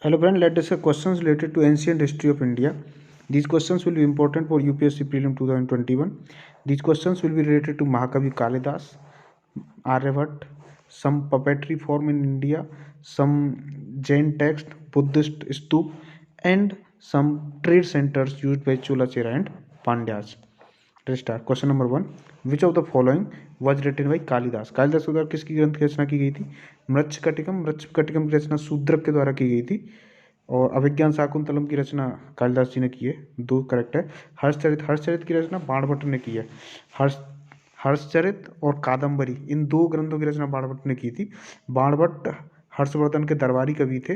Hello friend, let's discuss questions related to ancient history of India. These questions will be important for UPSC Prelim 2021. These questions will be related to Mahakavi Kalidas, Aryabhatta, some puppetry form in India, some Jain text, Buddhist stup, and some trade centers used by Cholachera and Pandyas. Let's start. Question number 1. Which of the following was written by Kalidas? Kalidas के द्वारा किसकी ग्रंथ की रचना की गई थी? मृच्छकटिकम की रचना शूद्रक के द्वारा की गई थी और अभिज्ञान शाकुंतलम की रचना कालिदास जी ने की है, 2 करेक्ट है। हर्षचरित की रचना बाणभट्ट ने की है। हर्षचरित और कादम्बरी, इन 2 ग्रंथों की रचना बाणभट्ट ने की थी। बाणभट्ट हर्षवर्धन के दरबारी कवि थे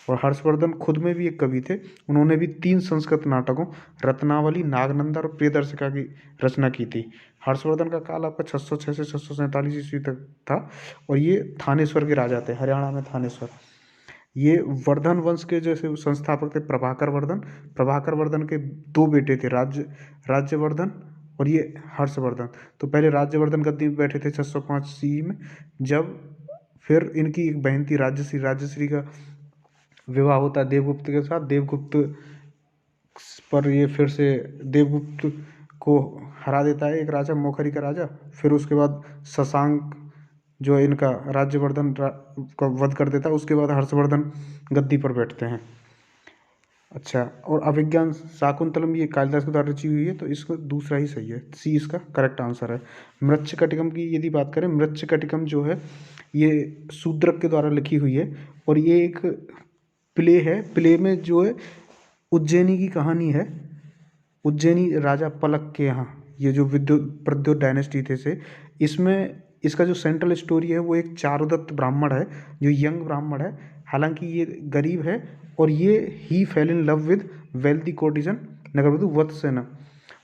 और हर्षवर्धन खुद में भी एक कवि थे। उन्होंने भी 3 संस्कृत नाटकों रत्नावली, नागनंदा और प्रियदर्शिका की रचना की थी। हर्षवर्धन का काल आपका 606 से 647 ईस्वी तक था और ये थानेश्वर के राजा थे, हरियाणा में थानेश्वर। ये वर्धन वंश के जैसे संस्थापक थे प्रभाकर वर्धन के 2 बेटे थे, राज्यवर्धन और ये हर्षवर्धन। तो पहले राज्यवर्धन गद्दी में बैठे थे 605 ईस्वी में, जब फिर इनकी एक बहन थी राज्यश्री का विवाह होता है देवगुप्त के साथ। देवगुप्त पर ये फिर से देवगुप्त को हरा देता है एक राजा, मौखरी का राजा। फिर उसके बाद शशांक जो है इनका राज्यवर्धन का वध कर देता है। उसके बाद हर्षवर्धन गद्दी पर बैठते हैं। अच्छा, और अभिज्ञान शाकुंतलम ये कालिदास के द्वारा रची हुई है, तो इसका दूसरा ही सही है, सी इसका करेक्ट आंसर है। मृच्छकटिकम की यदि बात करें, मृच्छकटिकम जो है ये शूद्रक के द्वारा लिखी हुई है और ये एक प्ले है। प्ले में जो है उज्जैनी की कहानी है, उज्जैनी राजा पलक के यहाँ, ये जो प्रद्योत डायनेस्टी थे से, इसमें इसका जो सेंट्रल स्टोरी है वो एक चारुदत्त ब्राह्मण है, जो यंग ब्राह्मण है। हालांकि ये गरीब है और ये he fell in love with wealthy courtesan नगरवधु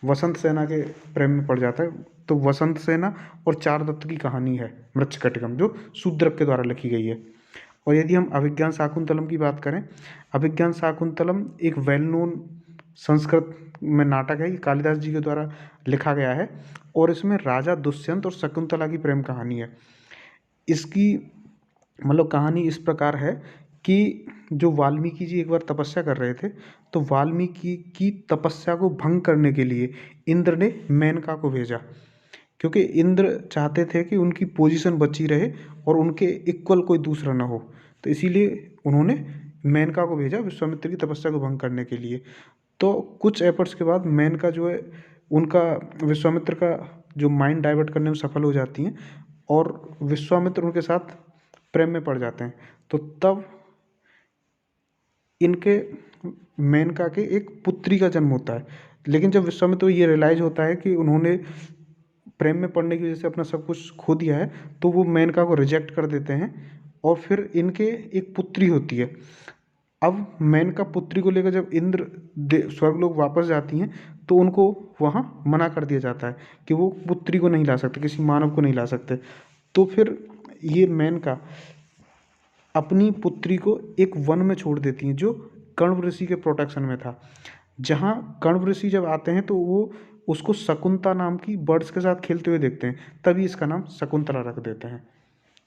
वसंत सेना के प्रेम में पड़ जाता है। तो वसंत सेना और चारुदत्त की कहानी है मृच्छकटिकम, जो शूद्रक के द्वारा लिखी गई है। और यदि हम अभिज्ञान शाकुंतलम की बात करें, अभिज्ञान शाकुंतलम एक वेल नोन संस्कृत में नाटक है, ये कालिदास जी के द्वारा लिखा गया है और इसमें राजा दुष्यंत और शकुंतला की प्रेम कहानी है। इसकी मतलब कहानी इस प्रकार है कि जो वाल्मीकि जी एक बार तपस्या कर रहे थे, तो वाल्मीकि की तपस्या को भंग करने के लिए इंद्र ने मेनका को भेजा, क्योंकि इंद्र चाहते थे कि उनकी पोजीशन बची रहे और उनके इक्वल कोई दूसरा ना हो। तो इसीलिए उन्होंने मेनका को भेजा विश्वामित्र की तपस्या को भंग करने के लिए। तो कुछ एफर्ट्स के बाद मेनका जो है उनका विश्वामित्र का जो माइंड डाइवर्ट करने में सफल हो जाती हैं और विश्वामित्र उनके साथ प्रेम में पड़ जाते हैं। तो तब इनके मेनका के एक पुत्री का जन्म होता है। लेकिन जब विश्वामित्र को ये रियलाइज होता है कि उन्होंने प्रेम में पड़ने की वजह से अपना सब कुछ खो दिया है, तो वो मेनका को रिजेक्ट कर देते हैं और फिर इनके एक पुत्री होती है। अब मेनका पुत्री को लेकर जब इंद्र स्वर्गलोक वापस जाती हैं, तो उनको वहाँ मना कर दिया जाता है कि वो पुत्री को नहीं ला सकते, किसी मानव को नहीं ला सकते। तो फिर ये मेनका अपनी पुत्री को एक वन में छोड़ देती हैं जो कण्व ऋषि के प्रोटेक्शन में था। जहाँ कण्व ऋषि जब आते हैं तो वो उसको शकुंतला नाम की बर्ड्स के साथ खेलते हुए देखते हैं, तभी इसका नाम शकुंतला रख देते हैं।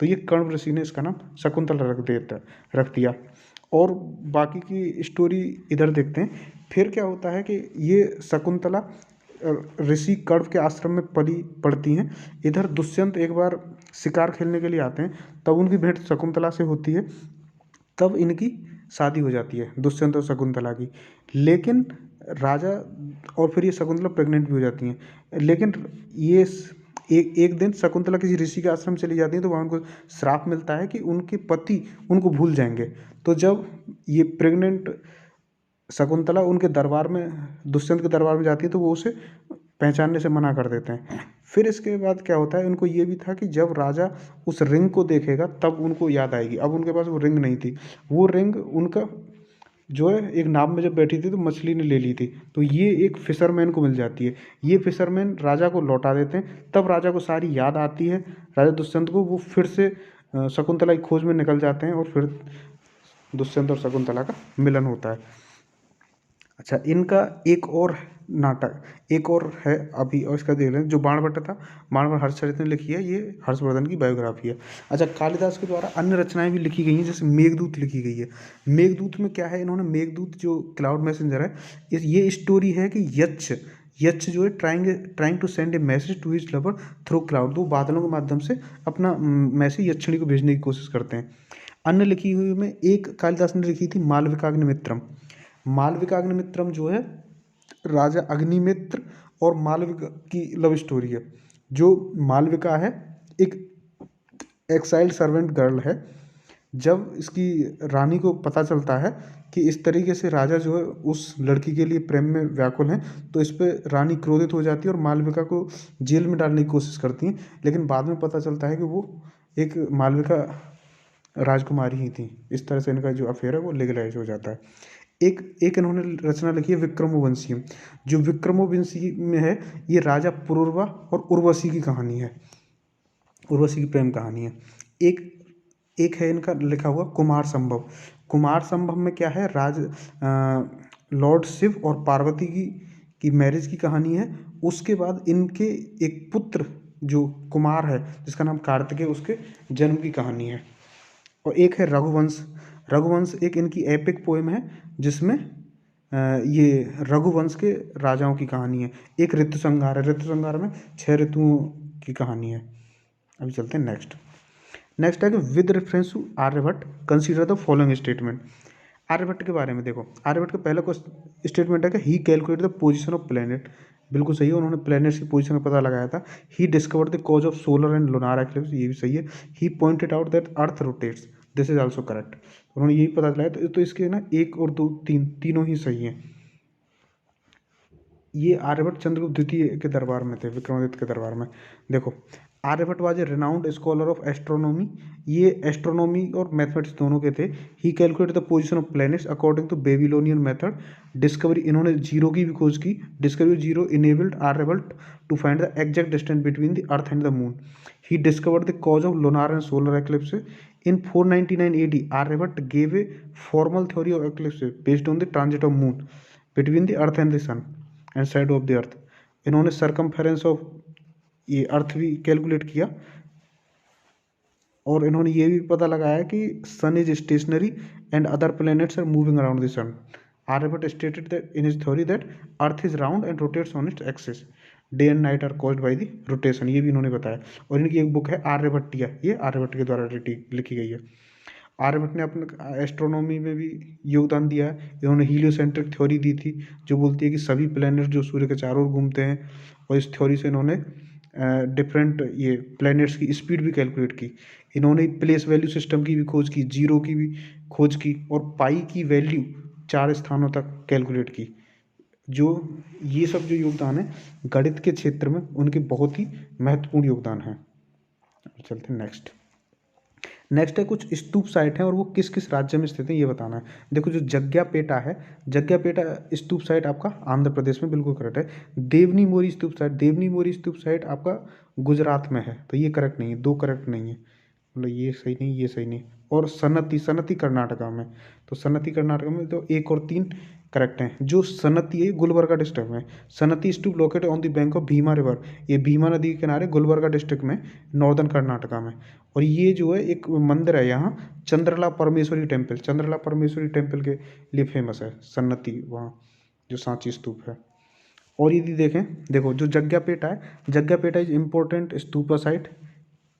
तो ये कण्व ऋषि ने इसका नाम शकुंतला रख दिया। और बाकी की स्टोरी इधर देखते हैं। फिर क्या होता है कि ये शकुंतला ऋषि कण्व के आश्रम में पढ़ती हैं। इधर दुष्यंत एक बार शिकार खेलने के लिए आते हैं, तब उनकी भेंट शकुंतला से होती है। तब इनकी शादी हो जाती है दुष्यंत और शकुंतला की। लेकिन राजा और फिर ये शकुंतला प्रेग्नेंट भी हो जाती हैं। लेकिन ये एक दिन शकुंतला किसी ऋषि के आश्रम चली जाती है, तो वहाँ उनको श्राप मिलता है कि उनके पति उनको भूल जाएंगे। तो जब ये प्रेग्नेंट शकुंतला उनके दरबार में, दुष्यंत के दरबार में जाती है, तो वो उसे पहचानने से मना कर देते हैं। फिर इसके बाद क्या होता है, उनको ये भी था कि जब राजा उस रिंग को देखेगा तब उनको याद आएगी। अब उनके पास वो रिंग नहीं थी। वो रिंग उनका जो है एक नाव में जब बैठी थी तो मछली ने ले ली थी। तो ये एक फिशरमैन को मिल जाती है। ये फिशरमैन राजा को लौटा देते हैं। तब राजा को सारी याद आती है, राजा दुष्यंत को। वो फिर से शकुंतला की खोज में निकल जाते हैं और फिर दुष्यंत और शकुंतला का मिलन होता है। अच्छा, इनका एक और है अभी, और इसका देख रहे हैं जो बाणभट्ट था, बाणभट्ट हर्षचरित ने लिखी है, ये हर्षवर्धन की बायोग्राफी है। अच्छा, कालिदास के द्वारा अन्य रचनाएं भी लिखी गई हैं, जैसे मेघदूत लिखी गई है। मेघदूत में क्या है, इन्होंने मेघदूत जो क्लाउड मैसेंजर है, ये स्टोरी है कि यक्ष जो है trying to send a message to his lover through cloud, वो बादलों के माध्यम से अपना मैसेज यक्षिणी को भेजने की कोशिश करते हैं। अन्य लिखी हुई में एक कालिदास ने लिखी थी मालविकाग्निमित्रम। मालविकाग्निमित्रम जो है राजा अग्निमित्र और मालविका की लव स्टोरी है। जो मालविका है एक एक्साइल्ड सर्वेंट गर्ल है। जब इसकी रानी को पता चलता है कि इस तरीके से राजा जो है उस लड़की के लिए प्रेम में व्याकुल हैं, तो इस पर रानी क्रोधित हो जाती है और मालविका को जेल में डालने की कोशिश करती हैं। लेकिन बाद में पता चलता है कि वो एक मालविका राजकुमारी ही थी। इस तरह से इनका जो अफेयर है वो लीगलाइज हो जाता है। एक एक इन्होंने रचना लिखी है विक्रमोवंशी। जो विक्रमोवंशी में है, ये राजा पुरूरवा और उर्वशी की कहानी है, उर्वशी की प्रेम कहानी है। एक एक है इनका लिखा हुआ कुमार संभव। कुमार संभव में क्या है, लॉर्ड शिव और पार्वती की मैरिज की कहानी है। उसके बाद इनके एक पुत्र जो कुमार है जिसका नाम कार्तिकेय, उसके जन्म की कहानी है। और एक है रघुवंश। रघुवंश एक इनकी एपिक पोएम है जिसमें ये रघुवंश के राजाओं की कहानी है। एक ऋतु संहार है, ऋतु संहार में 6 ऋतुओं की कहानी है। अभी चलते हैं नेक्स्ट है कि with reference to Aryabhatta consider the following statement. Aryabhatta के बारे में देखो, आर्यभट्ट का पहला स्टेटमेंट है कि he calculate the position of planet. बिल्कुल सही है, उन्होंने प्लैनेट्स की पोजीशन का पता लगाया था। He discovered the cause of solar and lunar eclipse, ये भी सही है। He pointed out that earth rotates, this is also correct. उन्होंने यही पता लगाया, तो इसके ना 1 और 2 तीनों ही सही हैं। ये आर्यभट्ट चंद्रगुप्त द्वितीय के दरबार में थे, विक्रमादित्य के दरबार में। देखो, Aryabhata was a renowned scholar of astronomy. ये एस्ट्रोनॉमी और मैथमेटिक्स दोनों के थे। He calculate the position of planets according to Babylonian method. Discovery, इन्होंने जीरो की भी खोज की। Discovery zero enabled Aryabhata to find the exact distance between the earth and the moon. He discovered the cause of lunar and solar eclipses. In 499 AD, Aryabhatta gave a formal theory of eclipses based on the transit of moon between the earth and the sun and shadow of the earth. इन्होंने circumference of ये अर्थ भी calculate किया, और इन्होंने ये भी पता लगाया कि sun is stationary and other planets are moving around the sun. Aryabhata stated that in his theory that earth is round and rotates on its axis, day and night are caused by the rotation, ये भी इन्होंने बताया। और इनकी एक book है आर्यभट्टिया, ये आर्यभट्ट के द्वारा लिखी गई है। आर्यभट्ट ने अपने एस्ट्रोनॉमी में भी योगदान दिया है। इन्होंने हीलियोसेंट्रिक थ्योरी दी थी, जो बोलती है कि सभी प्लैनेट जो सूर्य के चारों ओर घूमते हैं, और इस थ्योरी से इन्होंने डिफरेंट ये प्लैनेट्स की स्पीड भी कैलकुलेट की। इन्होंने प्लेस वैल्यू सिस्टम की भी खोज की, जीरो की भी खोज की, और पाई की वैल्यू 4 स्थानों तक कैलकुलेट की। जो ये सब जो योगदान है गणित के क्षेत्र में, उनके बहुत ही महत्वपूर्ण योगदान है। चलते हैं नेक्स्ट है कुछ स्तूप साइट हैं, और वो किस किस राज्य में स्थित है ये बताना है। देखो, जो जग्ग्यापेटा है, जग्ग्यापेटा स्तूप साइट आपका आंध्र प्रदेश में, बिल्कुल करेक्ट है। देवनी मोरी स्तूप साइट, देवनी मोरी स्तूप साइट आपका गुजरात में है, तो ये करेक्ट नहीं है, 2 करेक्ट नहीं है, मतलब ये सही नहीं, ये सही नहीं। और सनती कर्नाटका में, तो सनती कर्नाटका में तो 1 और 3 करेक्ट हैं। जो सनती है गुलबर्गा डिस्ट्रिक्ट में, Sannati stupa located on the bank of Bhima river, ये भीमा नदी के किनारे गुलबर्गा डिस्ट्रिक्ट में, नॉर्दर्न कर्नाटका में। और ये जो है एक मंदिर है यहाँ, चंद्रला परमेश्वरी टेम्पल, चंद्रला परमेश्वरी टेम्पल के लिए फेमस है सन्नति, वहाँ जो सांची स्तूप है। और यदि देखें, देखो जो जग्ग्यापेटा है, Jaggayyapeta is important stupa site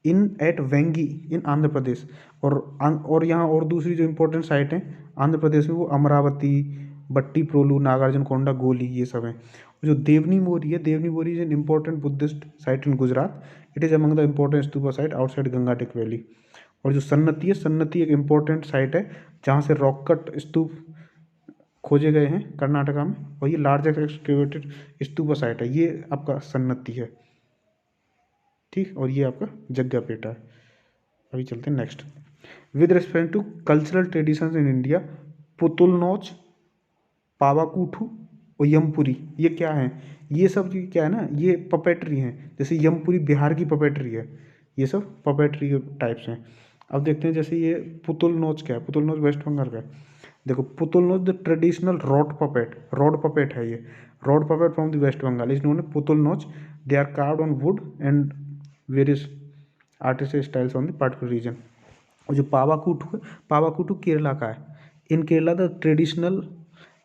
in at Vengi in Andhra Pradesh. और यहाँ और दूसरी जो इम्पोर्टेंट साइट हैं आंध्र प्रदेश में, वो अमरावती, बट्टी प्रोलू, नागार्जुन कोंडा, गोली, ये सब हैं। जो देवनी मोरी है, Devni Mori is an important Buddhist site in Gujarat. It is among the important stupa site outside Gangetic valley. और जो सन्नति है, सन्नति एक इम्पोर्टेंट साइट है जहाँ से रॉक कट स्तूप खोजे गए हैं कर्नाटका में, और ये लार्जेस्ट एक्सकेवेटेड स्तूपा साइट है, ये आपका सन्नति है, ठीक। और ये आपका जग्ग्यापेटा है। अभी चलते हैं next. With respect to cultural traditions in India, Putulnach, Pavakoothu और यमपुरी, ये क्या है? ये सब क्या है ना, ये पपेट्री हैं। जैसे यमपुरी बिहार की पपेट्री है, ये सब पपेट्री के टाइप्स हैं। अब देखते हैं, जैसे ये पुतुलनौच क्या है, पुतुलनौच वेस्ट बंगाल का है। देखो पुतुल नोच द ट्रेडिशनल रॉड पपेट है ये, rod puppet from the West Bengal is known a Putul Nach. They are carved on wood and various artistic styles on the particular region. और जो पावाकुटू है, पावाकुटू केरला का है। In Kerala the traditional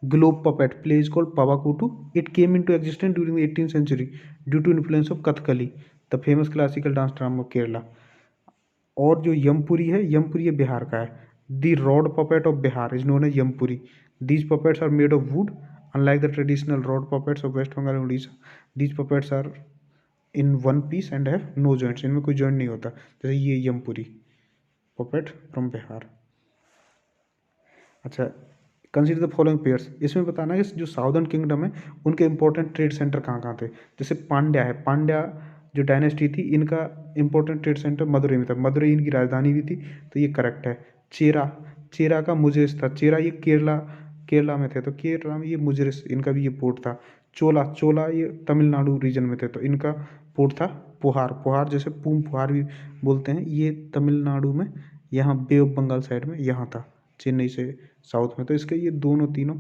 globe puppet play is called Pavakutu. It came into existence during the 18th century due to influence of Kathakali, the famous classical dance drama of Kerala. और जो यमपुरी है, यमपुरी ये बिहार का है। The rod puppet of Bihar is known as Yampuri. These puppets are made of wood unlike the traditional rod puppets of West Bengal and Orissa. These puppets are in one piece and have no joints, इनमें कोई joint नहीं होता, जैसे ये Yampuri puppet from Bihar. अच्छा, consider the following pairs. इसमें बताना है कि जो साउदर्न किंगडम है उनके इंपॉर्टेंट ट्रेड सेंटर कहाँ कहाँ थे। जैसे पांड्या है, पांड्या जो डायनेस्टी थी इनका इंपॉर्टेंट ट्रेड सेंटर मदुरई में था, मदुरई इनकी राजधानी भी थी, तो ये करेक्ट है। चेरा, चेरा का मुजरिस था, चेरा ये केरला केरला में थे, तो केरला में ये मुजरिस इनका भी ये पोर्ट था। चोला, चोला ये तमिलनाडु रीजन में थे, तो इनका पोर्ट था पुहार, पुहार जैसे पूम पुहार भी बोलते हैं, ये तमिलनाडु में यहाँ बे ऑफ बंगाल साइड में यहाँ था, चेन्नई से साउथ में। तो इसके ये दोनों तीनों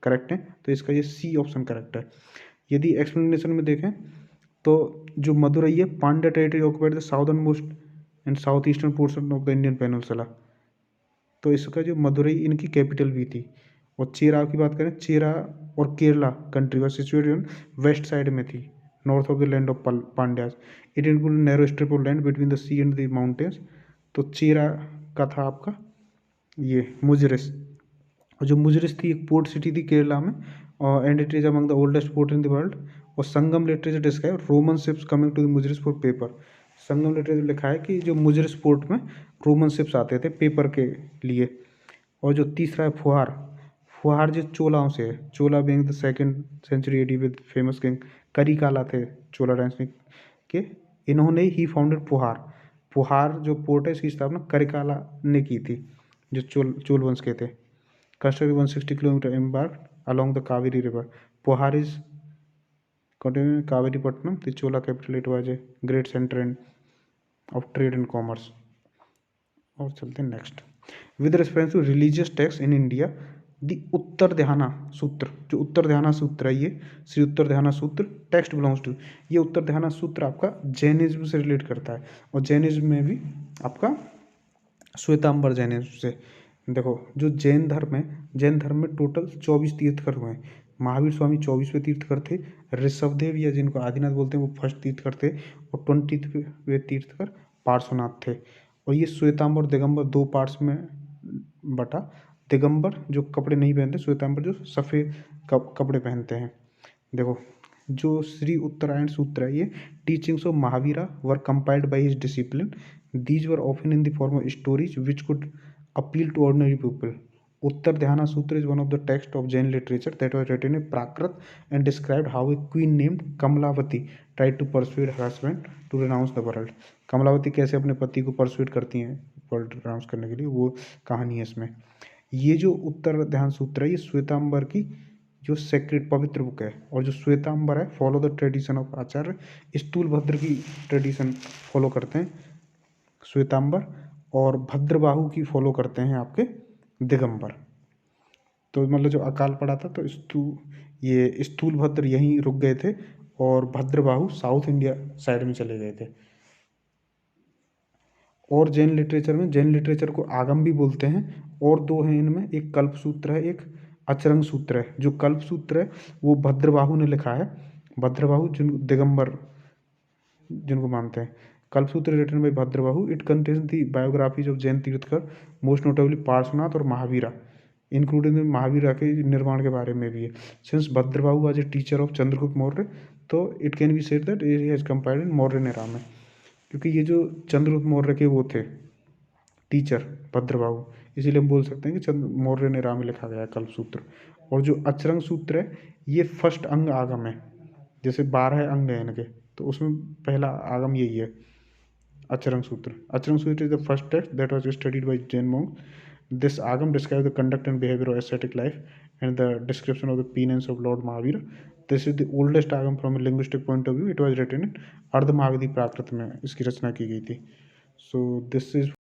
करेक्ट हैं, तो इसका ये सी ऑप्शन करेक्ट है। यदि एक्सप्लेनेशन में देखें तो जो मदुरई है, Pandya territory occupied the southern most and south eastern portion of the Indian peninsula, तो इसका जो मदुरई इनकी कैपिटल भी थी। और चेरा की बात करें, चेरा और Kerala country was situated on west side में थी, north of the land of Pandyas. It include narrow strip of land between the sea and the mountains. तो चेरा का था आपका ये मुजरिस, और जो मुजरिस थी एक पोर्ट सिटी थी केरला में, और and it is among the oldest port in the world. और Sangam literature describe Roman ships coming to the Muziris for pepper. Sangam literature लिखा है कि जो मुजरिस पोर्ट में रोमन शिप्स आते थे पेपर के लिए। और जो तीसरा है फुहार, फुहार जो चोलाओं से है, Chola being the second century AD with famous king Karikala थे चोला डायनेस्टी के, इन्होंने ही फाउंडेड पुहार। पुहार जो पोर्ट है इसकी स्थापना करिकाला ने की थी, जो चोल वंश के थे। Constructed 160 kilometer embarked along the Kaveri river. Pohar is continuing Kaviripatnam, the Chola capital. It was a great center of trade and commerce. और चलते हैं next. With reference to religious text in India, the Uttar Dhyana Sutra, जो उत्तर ध्याना सूत्र है ये श्री उत्तर ध्याना सूत्र text belongs to, ये उत्तर ध्याना सूत्र आपका जैनिज्म से रिलेट करता है, और जैनिज्म में भी आपका श्वेतांबर जैनिज्म से। देखो जो जैन धर्म है, जैन धर्म में टोटल 24 तीर्थकर हुए हैं। महावीर स्वामी 24वें तीर्थकर थे, ऋषभदेव या जिनको आदिनाथ बोलते हैं वो फर्स्ट तीर्थकर थे, और 20वें तीर्थकर पार्श्वनाथ थे। और ये श्वेतांबर दिगंबर दो पार्ट्स में बटा। दिगंबर जो कपड़े नहीं पहनते, श्वेतांबर जो सफ़ेद कपड़े पहनते हैं। देखो जो श्री उत्तरायण सूत्र है, ये teachings of Mahavira were compiled by his discipline. These were often in the form of stories which could appeal to ordinary people. Uttar Dhyana Sutra is one of the texts of Jain literature that was written in Prakrit and described how a queen named Kamalavati tried to persuade her husband to renounce the world. Kamalavati कैसे अपने पति को persuade करती हैं world renounce करने के लिए, वो कहानी है इसमें। ये जो उत्तर ध्यान सूत्र है ये श्वेतांबर की जो सेक्रेट पवित्र बुक है, और जो श्वेतांबर है फॉलो द ट्रेडिशन ऑफ आचार्य स्थूलभद्र की ट्रेडिशन फॉलो करते हैं श्वेतांबर, और भद्रबाहु की फॉलो करते हैं आपके दिगंबर। तो मतलब जो अकाल पड़ा था तो ये स्थूलभद्र यहीं रुक गए थे, और भद्रबाहु साउथ इंडिया साइड में चले गए थे। और जैन लिटरेचर में, जैन लिटरेचर को आगम भी बोलते हैं, और दो हैं इनमें, एक कल्प सूत्र है, एक अचरंग सूत्र है। जो कल्प सूत्र है वो भद्रबाहु ने लिखा है, भद्रबाहु जिन दिगंबर जिनको मानते हैं। Kalpasutra written by Bhadrabahu, it contains the biographies of Jain Tirthankar, most notably Parshvanath और महावीरा, इंक्लूडिंग महावीरा के निर्माण के बारे में भी है। Since Bhadrabahu was a teacher of Chandragupta Maurya, तो it can be said that he has compiled in Mauryan era में, क्योंकि ये जो चंद्रगुप्त मौर्य के वो थे टीचर भद्रबाहु, इसीलिए हम बोल सकते हैं कि मौर्यन एरा में लिखा गया है कल्पसूत्र। और जो अचरंग सूत्र है ये फर्स्ट अंग आगम है, जैसे 12 अंग हैं इनके, तो उसमें पहला आगम यही है अचरंग सूत्र। अचरंग सूत्र is the first text that was studied by Jain monks. This agam describes the conduct and behavior of ascetic life and the description of the penance of Lord Mahavira. This is the oldest agam from a linguistic point of view. It was written in अर्ध महावेदी प्राकृत में इसकी रचना की गई थी। So this is